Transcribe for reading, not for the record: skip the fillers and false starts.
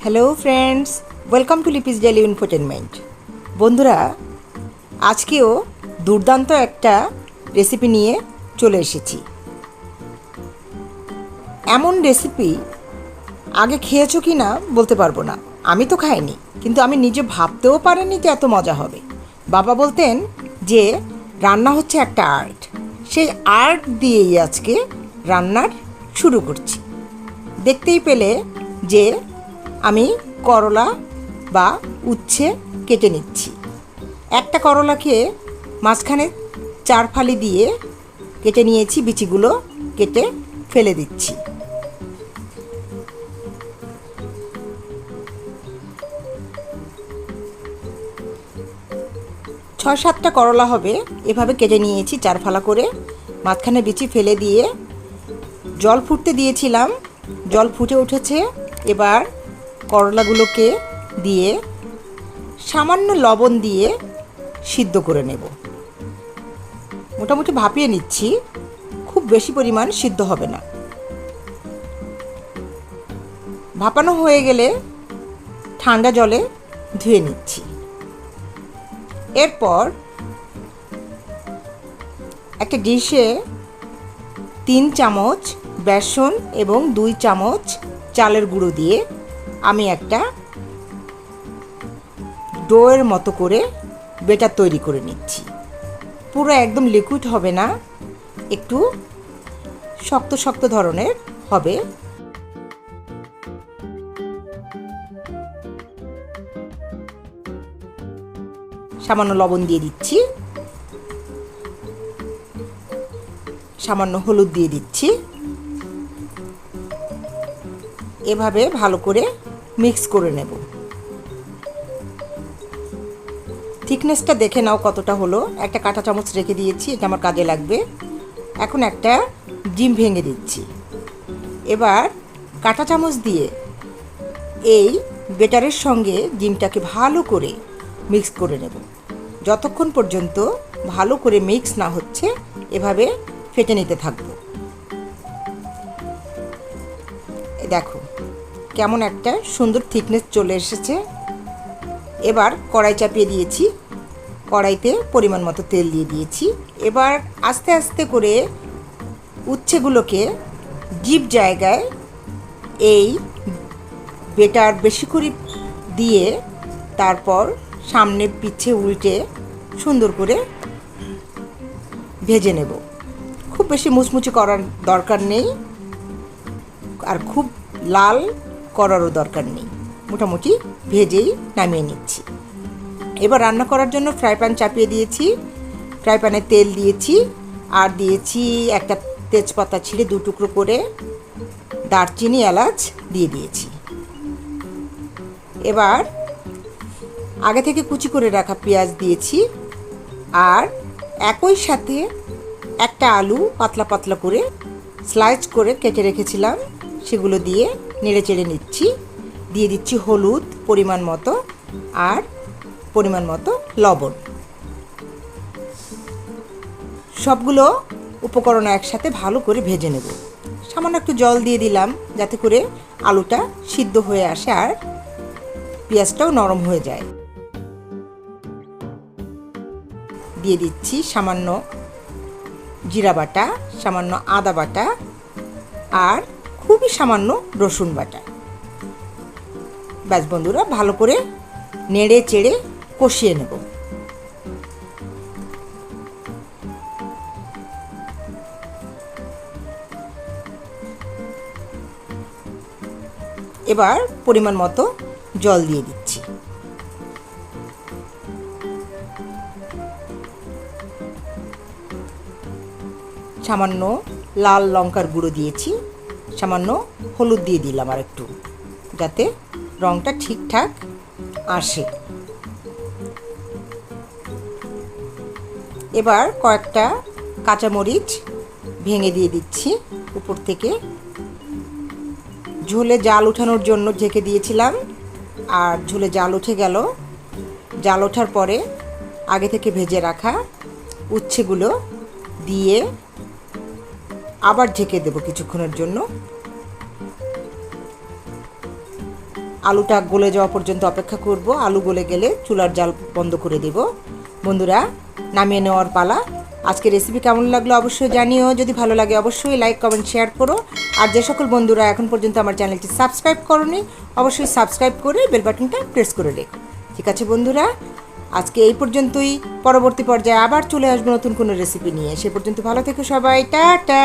Hello friends, welcome to Lipi's daily infotainment. বন্ধুরা, আজকেও দুর্দান্ত একটা রেসিপি নিয়ে চলে এসেছি। এমন রেসিপি আগে খেয়েছো কি না বলতে পারবো না, আমি তো খাইনি, কিন্তু আমি নিজে ভাবতেও পারিনি যে এত মজা হবে। বাবা বলতেন যে রান্না হচ্ছে একটা আর্ট, সেই আর্ট দিয়েই আজকে রান্নার শুরু করছি। দেখতেই পেলে যে আমি করলা বা উচ্ছে কেটে নিচ্ছি। একটা করলাকে মাঝখানে 4 ফালি দিয়ে কেটে নিয়েছি, বিচিগুলো কেটে ফেলে দিচ্ছি। ছয় সাতটা করলা হবে, এভাবে কেটে নিয়েছি 4 ফালা করে, মাঝখানে বিচি ফেলে দিয়ে জল ফুটতে দিয়েছিলাম। জল ফুটে উঠেছে, এবার করলাগুলোকে দিয়ে সামান্য লবণ দিয়ে সিদ্ধ করে নেব। মোটামুটি ভাপিয়ে নিচ্ছি, খুব বেশি পরিমাণ সিদ্ধ হবে না। ভাপানো হয়ে গেলে ঠান্ডা জলে ধুয়ে নিচ্ছি। এরপর একটা ডিশে 3 চামচ বেসন এবং 2 চামচ চালের গুঁড়ো দিয়ে আমি একটা ডোয়ের মতো করে বেটার তৈরি করে নিচ্ছি। পুরো একদম লিকুইড হবে না, একটু শক্ত শক্ত ধরনের হবে। সামান্য লবণ দিয়ে দিচ্ছি, সামান্য হলুদ দিয়ে দিচ্ছি। এভাবে ভালো করে মিক্স করে নেব। থিকনেসটা দেখে নাও কতটা হলো। একটা কাঁটা চামচ রেখে দিয়েছি, এটা আমার কাজে লাগবে। এখন একটা ডিম ভেঙে দিচ্ছি। এবার কাঁটা চামচ দিয়ে এই বেটারের সঙ্গে ডিমটাকে ভালো করে মিক্স করে নেব। যতক্ষণ পর্যন্ত ভালো করে মিক্স না হচ্ছে এভাবে ফেটে নিতে থাকবো। দেখো কেমন একটা সুন্দর থিকনেস চলে এসেছে। এবার কড়াই চাপিয়ে দিয়েছি, কড়াইতে পরিমাণ মতো তেল দিয়ে দিয়েছি। এবার আস্তে আস্তে করে উচ্ছেগুলোকে জিভ জায়গায় এই বেটার বেশি করে দিয়ে তারপর সামনে পিছে উল্টে সুন্দর করে ভেজে নেব। খুব বেশি মুচমুচে করার দরকার নেই, আর খুব লাল করারও দরকার নেই, মোটামুটি ভেজেই নামিয়ে নিচ্ছি। এবার রান্না করার জন্য ফ্রাই প্যান চাপিয়ে দিয়েছি। ফ্রাই প্যানে তেল দিয়েছি, আর দিয়েছি একটা তেজপাতা ছিঁড়ে 2 টুকরো করে, দারচিনি এলাচ দিয়ে দিয়েছি। এবার আগে থেকে কুচি করে রাখা পেঁয়াজ দিয়েছি, আর একই সাথে একটা আলু পাতলা পাতলা করে স্লাইস করে কেটে রেখেছিলাম, সেগুলো দিয়ে নেড়ে চেড়ে নিচ্ছি। দিয়ে দিচ্ছি হলুদ পরিমাণ মতো, আর পরিমাণ মতো লবণ। সবগুলো উপকরণ একসাথে ভালো করে ভেজে নেব। সামান্য একটু জল দিয়ে দিলাম যাতে করে আলুটা সিদ্ধ হয়ে আসে আর পেঁয়াজটাও নরম হয়ে যায়। দিয়ে দিচ্ছি সামান্য জিরা বাটা, সামান্য আদা বাটা, আর খুবই সামান্য রসুন বাটা। ব্যাস বন্ধুরা, ভালো করে নেড়ে চেড়ে কষিয়ে নেব। এবার পরিমাণ মতো জল দিয়ে দিচ্ছি। সামান্য লাল লঙ্কার গুঁড়ো দিয়েছি, সামান্য হলুদ দিয়ে দিলাম আর একটু, যাতে রঙটা ঠিকঠাক আসে। এবার কয়েকটা কাঁচামরিচ ভেঙে দিয়ে দিচ্ছি উপর থেকে। ঝোলে জাল ওঠানোর জন্য ঢেকে দিয়েছিলাম, আর ঝোলে জাল উঠে গেল। জাল ওঠার পরে আগে থেকে ভেজে রাখা উচ্ছেগুলো দিয়ে আবার ঢেকে দেব কিছুক্ষণের জন্য। আলুটা গলে যাওয়া পর্যন্ত অপেক্ষা করব। আলু গলে গেলে চুলার জাল বন্ধ করে দেব। বন্ধুরা, নামিয়ে নেওয়ার পালা। আজকে রেসিপি কেমন লাগলো অবশ্যই জানিও। যদি ভালো লাগে অবশ্যই লাইক কমেন্ট শেয়ার করো। আর যে সকল বন্ধুরা এখন পর্যন্ত আমার চ্যানেলটি সাবস্ক্রাইব করোনি অবশ্যই সাবস্ক্রাইব করে বেল বাটনটা প্রেস করে রেখো। ঠিক আছে বন্ধুরা, আজকে এই পর্যন্তই। পরবর্তী পর্যায়ে আবার চলে আসবো নতুন কোনো রেসিপি নিয়ে। সে পর্যন্ত ভালো থেকো সবাই, টাটা।